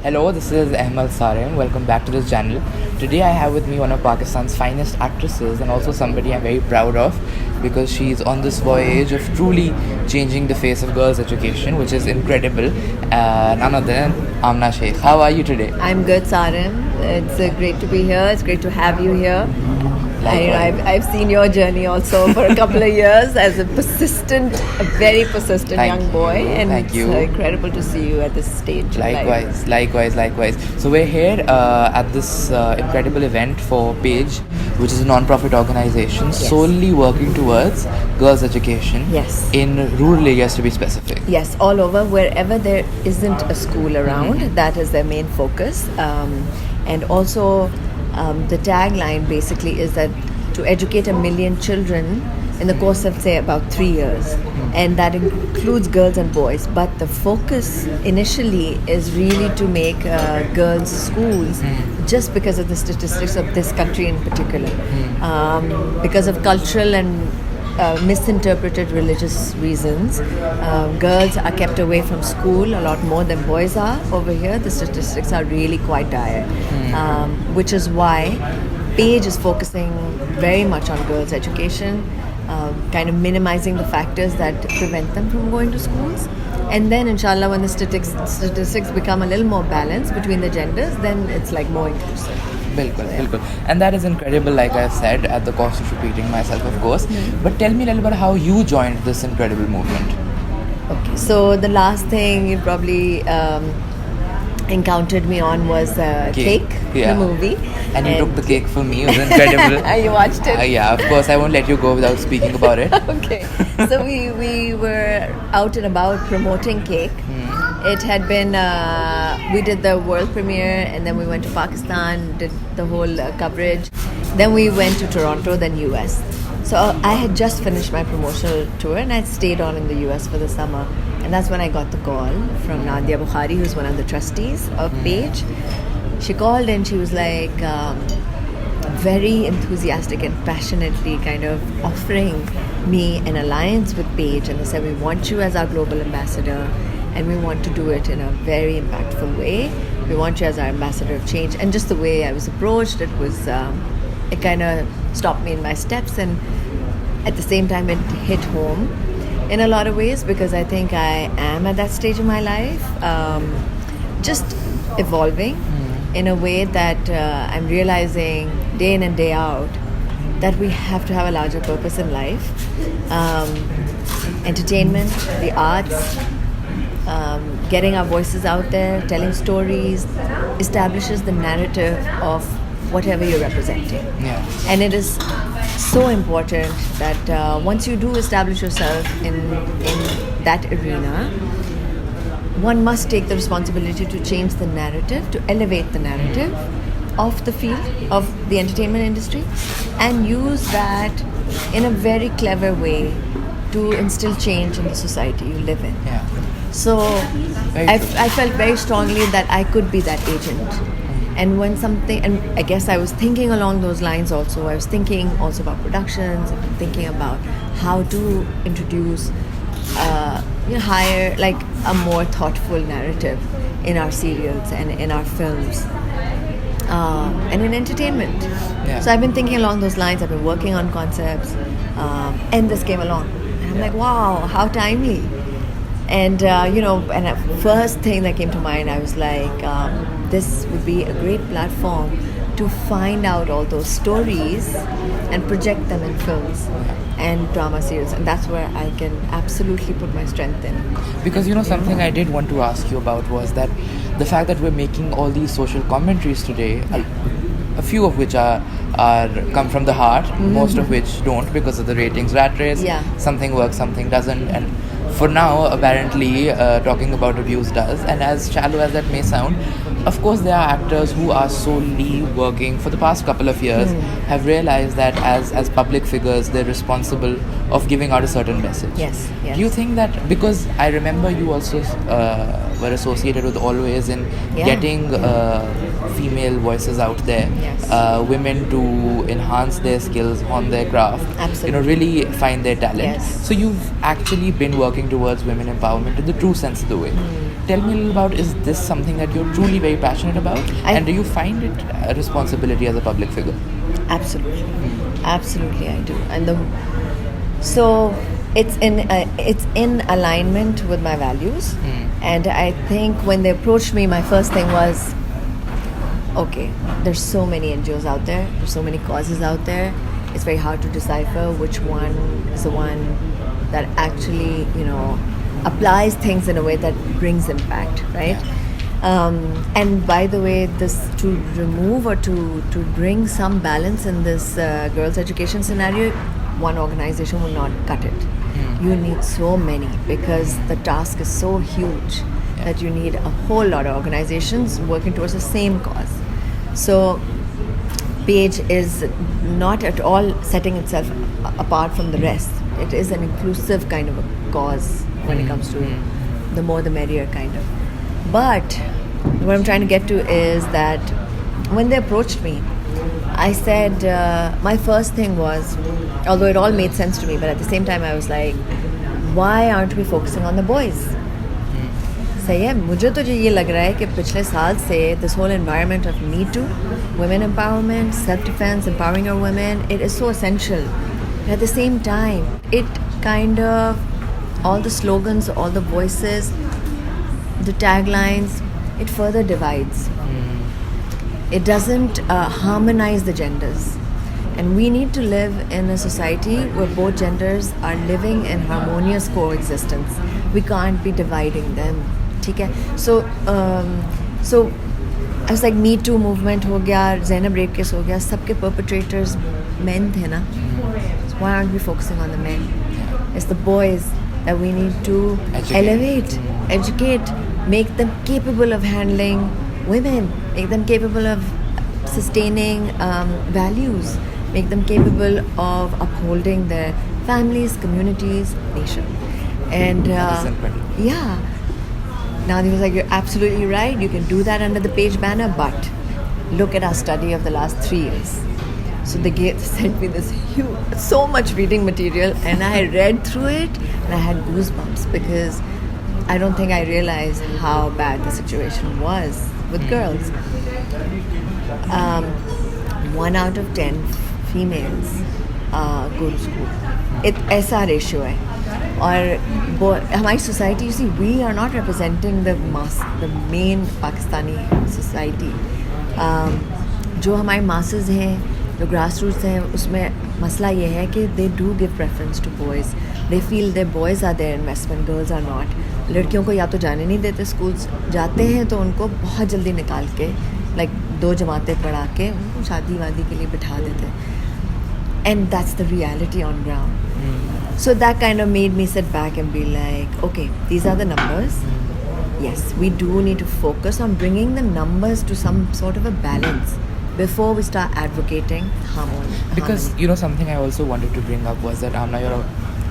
Hello, this is Ahmed Sarym. Welcome back to this channel. Today I have with me one of Pakistan's finest actresses and also somebody I'm very proud of because she's on this voyage of truly changing the face of girls' education, which is incredible. None other than Aamina Sheikh. How are you today? I'm good, Sarym. It's great to be here. It's great to have you here. I've seen your journey also for a couple of years as a very persistent young boy, and Thank you. Incredible to see you at this stage. Likewise. So we're here at this incredible event for Page, which is a non-profit organization solely working towards girls' education. Yes. In rural areas, to be specific. Yes, all over, wherever there isn't a school around, that is their main focus. And also, the tagline basically is that to educate 1 million children in the course of, say, about 3 years. And that includes girls and boys. But the focus initially is really to make girls' schools, just because of the statistics of this country in particular. Because of cultural and misinterpreted religious reasons, girls are kept away from school a lot more than boys are over here. The statistics are really quite dire, which is why Page is focusing very much on girls' education, kind of minimizing the factors that prevent them from going to schools. And then, inshallah, when the statistics become a little more balanced between the genders, then it's like more inclusive. Bilkul. And that is incredible, like I said, at the cost of repeating myself, of course. But tell me a little bit how you joined this incredible movement. Okay, so the last thing you probably encountered me on was Cake, the movie. And you took the cake for me. It was incredible. You watched it? Yeah, of course. I won't let you go without speaking about it. Okay. So we were out and about promoting Cake. It had been, we did the world premiere, and then we went to Pakistan, did the whole coverage. Then we went to Toronto, then US. So I had just finished my promotional tour, and I stayed on in the US for the summer. And that's when I got the call from Nadia Bukhari, who's one of the trustees of Page. She called and she was like very enthusiastic and passionately kind of offering me an alliance with Page. And they said, we want you as our global ambassador, and we want to do it in a very impactful way. We want you as our ambassador of change. And just the way I was approached, it was, it kind of stopped me in my steps. And at the same time, it hit home in a lot of ways, because I think I am at that stage of my life, just evolving in a way that I'm realizing day in and day out that we have to have a larger purpose in life. Entertainment, the arts, getting our voices out there, telling stories, establishes the narrative of whatever you're representing. Yeah. And it is so important that once you do establish yourself in that arena, one must take the responsibility to change the narrative, to elevate the narrative of the field, of the entertainment industry, and use that in a very clever way to instill change in the society you live in. Yeah. So I felt very strongly that I could be that agent. And when something, and I guess I was thinking along those lines also. I was thinking also about productions, and thinking about how to introduce higher, like a more thoughtful narrative in our serials and in our films, and in entertainment. Yeah. So I've been thinking along those lines. I've been working on concepts, and this came along. And I'm like, wow, how timely. And and the first thing that came to mind, I was like, this would be a great platform to find out all those stories and project them in films and drama series, and that's where I can absolutely put my strength in. Because something I did want to ask you about was that the fact that we're making all these social commentaries today, a few of which are come from the heart, most of which don't because of the ratings rat race. Yeah. Something works, something doesn't, and for now, apparently, talking about abuse does. And as shallow as that may sound, of course, there are actors who are solely working for the past couple of years, have realized that as public figures, they're responsible of giving out a certain message. Yes. Do you think that, because I remember you also were associated with Always in getting female voices out there, women to enhance their skills, hone their craft, really find their talent. Yes. So you've actually been working towards women empowerment in the true sense of the way. tell me a little about, is this something that you're truly very passionate about? And do you find it a responsibility as a public figure? Absolutely. Absolutely, I do. And so it's in alignment with my values. And I think when they approached me, my first thing was, okay, there's so many NGOs out there, there's so many causes out there. It's very hard to decipher which one is the one that actually, applies things in a way that brings impact, right? And by the way, this to remove or to bring some balance in this girls' education scenario, one organization will not cut it. You need so many, because the task is so huge that you need a whole lot of organizations working towards the same cause. So PH is not at all setting itself apart from the rest. It is an inclusive kind of a cause when it comes to the more the merrier kind of. But what I'm trying to get to is that when they approached me, I said, my first thing was, although it all made sense to me, but at the same time I was like, why aren't we focusing on the boys? सही है, मुझे तो ये लग रहा है कि पिछले साल से this whole environment of Me Too, women empowerment, self-defense, empowering your women, it is so essential. But at the same time, it kind of, all the slogans, all the voices, the taglines, it further divides. It doesn't harmonize the genders. And we need to live in a society where both genders are living in harmonious coexistence. We can't be dividing them. Okay? So I was like, Me Too movement ho gaya, Zainab rape case ho gaya, sabke perpetrators men the na. So why aren't we focusing on the men? It's the boys that we need to elevate, educate, make them capable of handling women, make them capable of sustaining values, make them capable of upholding their families, communities, nation. And yeah. Now he was like, you're absolutely right, you can do that under the page banner, but look at our study of the last 3 years. So they sent me this huge, so much reading material, and I read through it and I had goosebumps, because I don't think I realized how bad the situation was with girls. 1 out of 10 females go to school. ऐसा ratio है. और हमारी society, you see, we are not representing the main Pakistani society. जो हमारे masses हैं, जो grassroots हैं, उसमें मसला ये है कि they do give preference to boys. They feel their boys are their investment, girls are not. लड़कियों को या तो जाने नहीं देते schools, जाते हैं तो उनको बहुत जल्दी निकाल के, like 2 जमातें पढ़ा के उनको शादी वादी के लिए बिठा देते. And that's the reality on ground. So that kind of made me sit back and be like, okay, these are the numbers. Yes, we do need to focus on bringing the numbers to some sort of a balance before we start advocating harmony. Because, something I also wanted to bring up was that, Aamina, you're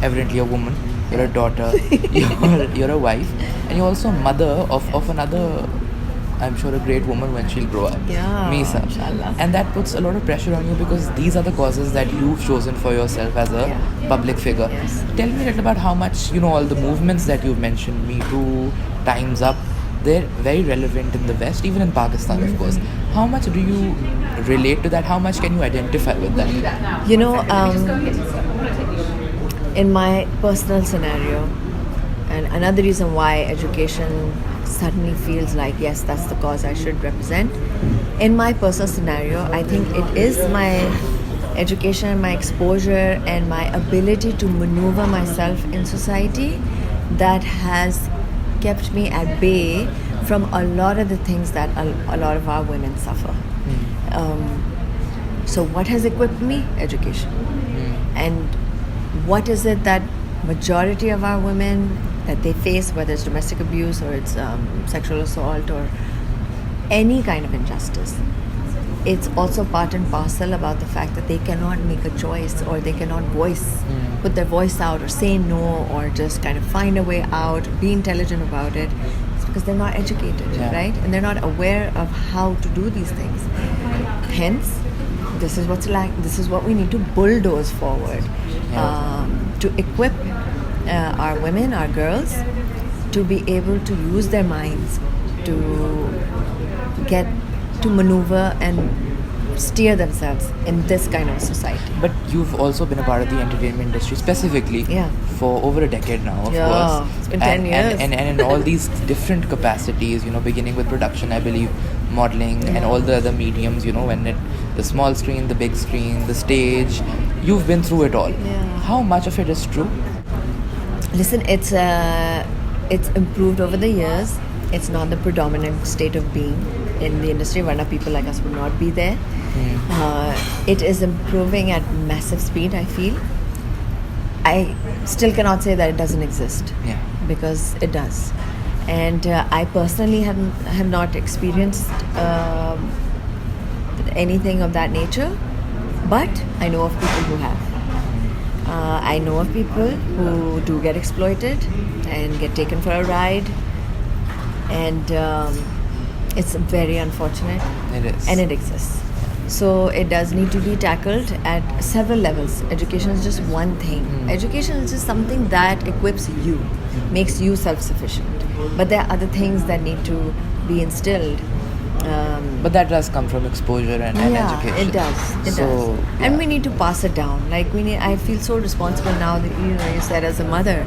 evidently a woman, you're a daughter, you're a wife, and you're also a mother of another, I'm sure, a great woman when she'll grow up. Yeah, Misa. inshallah. And that puts a lot of pressure on you, because these are the causes that you've chosen for yourself as a public figure. Yes. Tell me a little about how much, all the movements that you've mentioned, Me Too, Time's Up, they're very relevant in the West, even in Pakistan, of course. How much do you relate to that? How much can you identify with that? In my personal scenario, and another reason why education suddenly feels like, yes, that's the cause I should represent. In my personal scenario, I think it is my education, my exposure, and my ability to maneuver myself in society that has kept me at bay from a lot of the things that a lot of our women suffer. So what has equipped me? Education. And what is it that majority of our women that they face, whether it's domestic abuse or it's sexual assault or any kind of injustice, it's also part and parcel about the fact that they cannot make a choice, or they cannot put their voice out, or say no, or just kind of find a way out, be intelligent about it. It's because they're not educated, right? And they're not aware of how to do these things. Hence, this is what we need to bulldoze forward, to equip our women, our girls, to be able to use their minds to get to maneuver and steer themselves in this kind of society. But you've also been a part of the entertainment industry specifically for over a decade now, of course. It's been 10 years. And in all these different capacities, beginning with production, I believe, modeling, and all the other mediums, when the small screen, the big screen, the stage, you've been through it all. How much of it is true? Listen, it's improved over the years. It's not the predominant state of being in the industry. Varna people like us would not be there. It is improving at massive speed, I feel. I still cannot say that it doesn't exist, because it does. And I personally have not experienced anything of that nature, but I know of people who have. I know of people who do get exploited and get taken for a ride, and it's very unfortunate. It is. And it exists. So it does need to be tackled at several levels. Education is just one thing. Education is just something that equips you, makes you self-sufficient. But there are other things that need to be instilled. But that does come from exposure and education. It does. And we need to pass it down. I feel so responsible now that you said as a mother.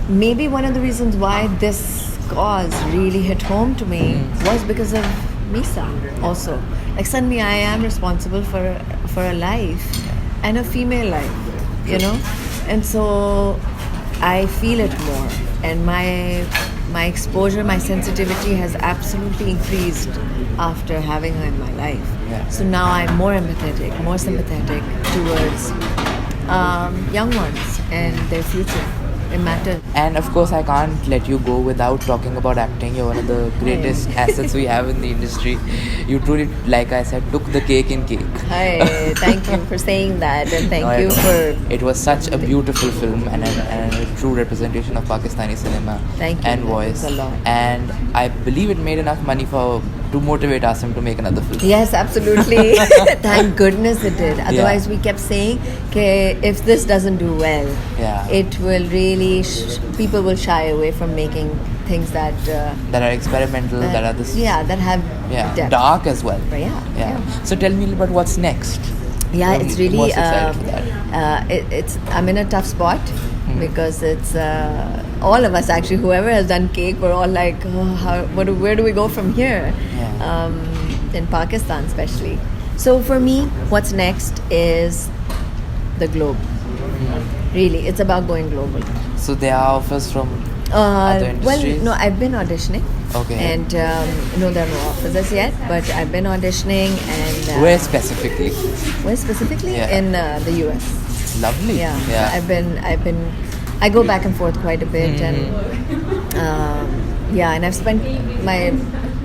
Maybe one of the reasons why this cause really hit home to me was because of Misa also. Like suddenly I am responsible for a life and a female life, and so I feel it more, and my exposure, my sensitivity has absolutely increased after having her in my life. So now I'm more empathetic, more sympathetic towards young ones and their future. It matters. And of course, I can't let you go without talking about acting. You're one of the greatest assets we have in the industry. You truly, like I said, took the cake in cake. Hi, thank you for saying that, and thank you for... It was such a beautiful film and a true representation of Pakistani cinema and voice. Thank you a lot. And I believe it made enough money to motivate Asim to make another film. Yes, absolutely. Thank goodness it did. Otherwise, we kept saying, okay, if this doesn't do well, it will really, people will shy away from making things that are experimental, that are this... that have depth. Dark as well. Yeah. So tell me a little about what's next. It's really... Most excited for that. I'm in a tough spot. Because it's all of us actually, whoever has done cake, we're all like, where do we go from here? In Pakistan especially. So for me, what's next is the globe. Really, it's about going global. So there are offers from other industries? Well, no, I've been auditioning. Okay. And no, there are no offers as yet, but I've been auditioning and... Where specifically? In the US. Lovely. So I go back and forth quite a bit, and and I've spent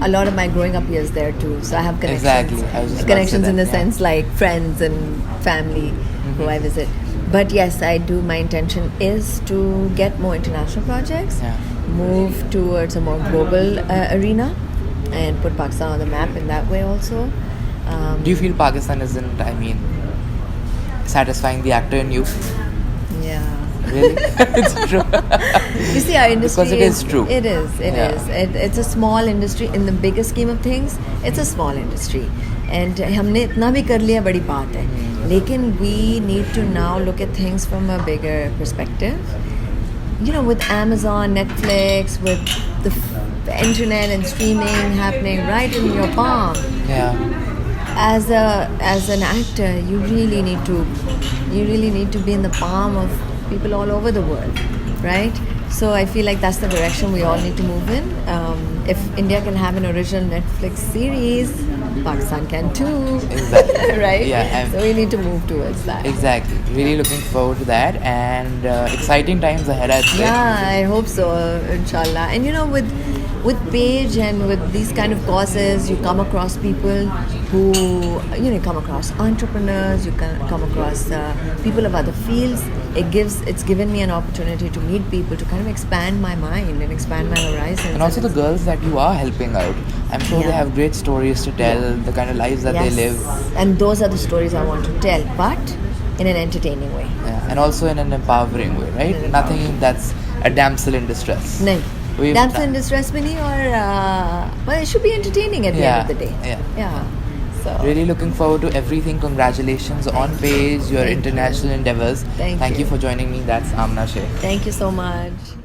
a lot of my growing up years there too, so I have connections. Exactly. Connections in the sense like friends and family who I visit. But yes, I do. My intention is to get more international projects, move towards a more global arena, and put Pakistan on the map in that way also. Do you feel Pakistan isn't, satisfying the actor in you? Yeah. Really? It's true. You see, our industry... Because it is true. It is. It's a small industry. In the bigger scheme of things, it's a small industry. And हमने इतना भी कर लिया बड़ी बात है. Lekin we need to now look at things from a bigger perspective. With Amazon, Netflix, with the internet and streaming happening right in your palm. As an actor, you really need to be in the palm of people all over the world, right? So I feel like that's the direction we all need to move in. If India can have an original Netflix series, Pakistan can too. Exactly. Right? So we need to move towards that. Exactly. Really looking forward to that, and exciting times ahead, I'd say. Yeah, I hope so, inshallah. And with Page and with these kind of causes, you come across people who, you come across entrepreneurs, you can come across people of other fields. It's given me an opportunity to meet people, to kind of expand my mind and expand my horizons. And also the girls that you are helping out. I'm sure they have great stories to tell, the kind of lives that they live. And those are the stories I want to tell, but in an entertaining way. And also in an empowering way, right? Nothing that's a damsel in distress. No. We've Damsel done- in Distress mini, or well, it should be entertaining at the end of the day. Yeah. So Really looking forward to everything. Congratulations on page, your Thank you. international endeavors. Thank you you. for joining me. That's Aamina Sheikh. thank you so much.